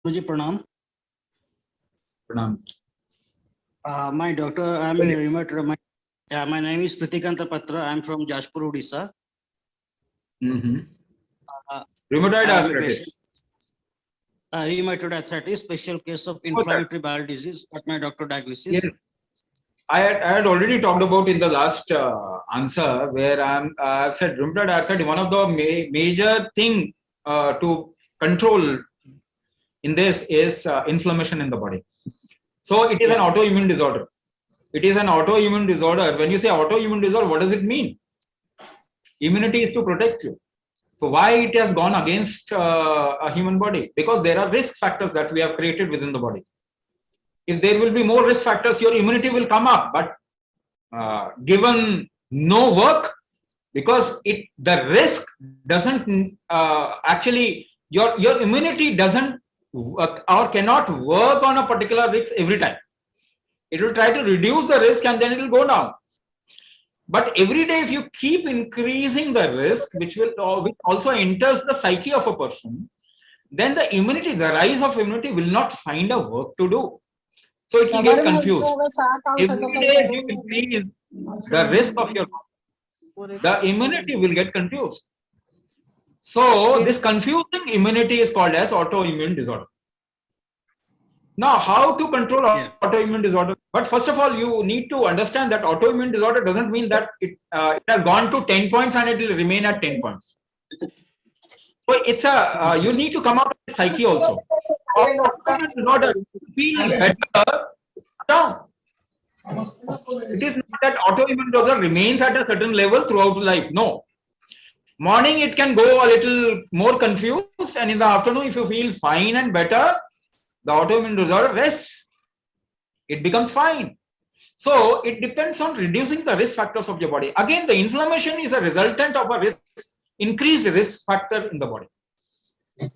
Guruji, pranam. Pranam. My doctor, I'm a rheumatologist. My name is Pratikanta Patra. I'm from Jashpur, Odisha. Rheumatoid arthritis. Rheumatoid arthritis, special case of inflammatory bowel disease. What my doctor diagnosis. Yes. I had already talked about in the last answer where I've said rheumatoid arthritis. One of the major thing to control in this is inflammation in the body. So it is an autoimmune disorder. It is an autoimmune disorder. When you say autoimmune disorder, what does it mean? Immunity is to protect you. So why it has gone against a human body? Because there are risk factors that we have created within the body. If there will be more risk factors, your immunity will come up. But given no work, because the risk doesn't actually your immunity doesn't work or cannot work on a particular risk every time. It will try to reduce the risk and then it will go down. But every day, if you keep increasing the risk, which also enters the psyche of a person, then the rise of immunity will not find a work to do. So it will get confused. Every day, if you increase the risk of your body, the immunity will get confused. So this confusing immunity is called as autoimmune disorder. Now, how to control autoimmune disorder? But first of all, you need to understand that autoimmune disorder doesn't mean that it has gone to 10 points and it will remain at 10 points. So it's you need to come out of the psyche also. Autoimmune disorder feel better down. It is not that autoimmune disorder remains at a certain level throughout life. No. Morning it can go a little more confused, and in the afternoon, if you feel fine and better, the autoimmune disorder rests. It becomes fine. So it depends on reducing the risk factors of your body. Again, the inflammation is a resultant of a increased risk factor in the body.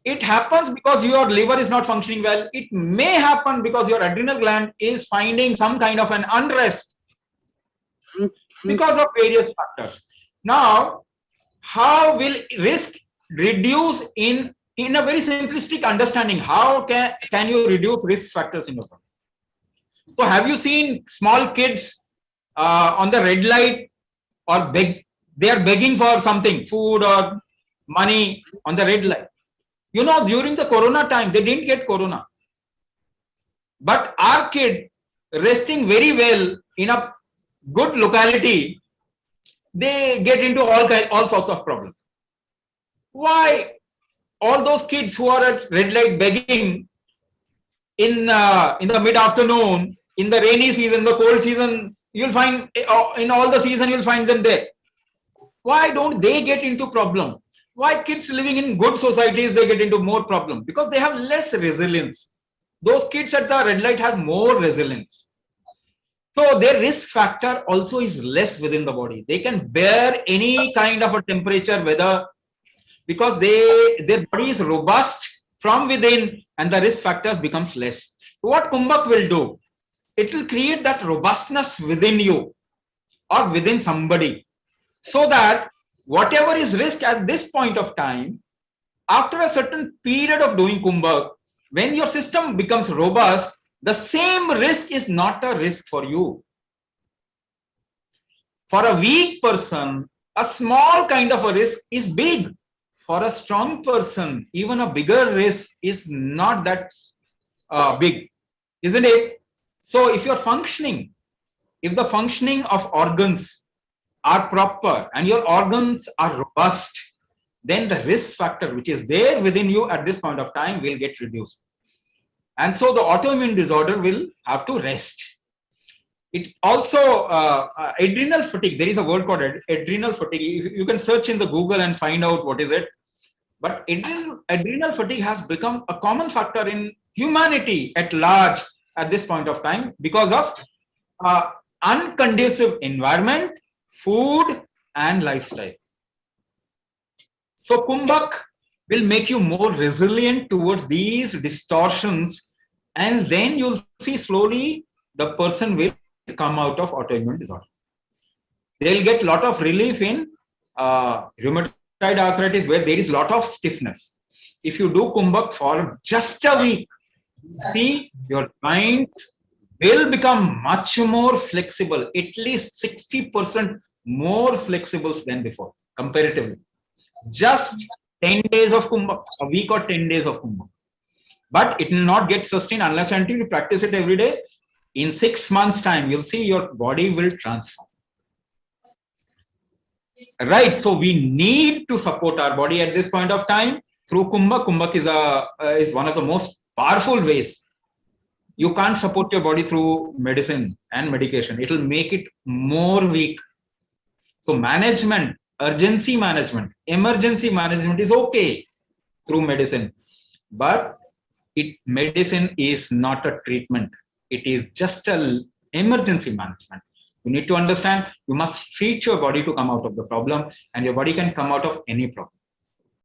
It happens because your liver is not functioning well. It may happen because your adrenal gland is finding some kind of an unrest because of various factors. Now, how will risk reduce in a very simplistic understanding? How can you reduce risk factors in your body? So have you seen small kids on the red light or they are begging for something, food or money on the red light? You know, during the corona time, they didn't get corona. But our kid resting very well in a good locality, they get into all sorts of problems. Why? All those kids who are at red light begging in the mid-afternoon, in the rainy season, the cold season, you'll find in all the season you'll find them there. Why don't they get into problem? Why kids living in good societies they get into more problem? Because they have less resilience. Those kids at the red light have more resilience. So their risk factor also is less within the body. They can bear any kind of a temperature, weather, because their body is robust from within and the risk factors becomes less. What Kumbhak will do, it will create that robustness within you or within somebody, so that whatever is risk at this point of time, after a certain period of doing Kumbhak, when your system becomes robust, the same risk is not a risk for you. For a weak person, a small kind of a risk is big. For a strong person, even a bigger risk is not that big, isn't it? So if you're functioning, if the functioning of organs are proper and your organs are robust, then the risk factor which is there within you at this point of time will get reduced. And so the autoimmune disorder will have to rest. It also, adrenal fatigue, there is a word called adrenal fatigue. You can search in the Google and find out what is it. But adrenal fatigue has become a common factor in humanity at large at this point of time because of unconducive environment, food, and lifestyle. So Kumbhak will make you more resilient towards these distortions, and then you'll see slowly the person will come out of autoimmune disorder. They'll get a lot of relief in rheumatoid arthritis where there is a lot of stiffness. If you do Kumbhak for just a week, See, your joints will become much more flexible, at least 60% more flexible than before, comparatively. Just 10 days of Kumbha, a week or 10 days of Kumbha. But it will not get sustained unless until you practice it every day. In 6 months' time, you'll see your body will transform. Right. So we need to support our body at this point of time through Kumbha. Kumbha is one of the most powerful ways. You can't support your body through medicine and medication. It will make it more weak. So management, urgency management, emergency management is okay through medicine, but medicine is not a treatment. It is just a emergency management. You need to understand you must treat your body to come out of the problem, and your body can come out of any problem.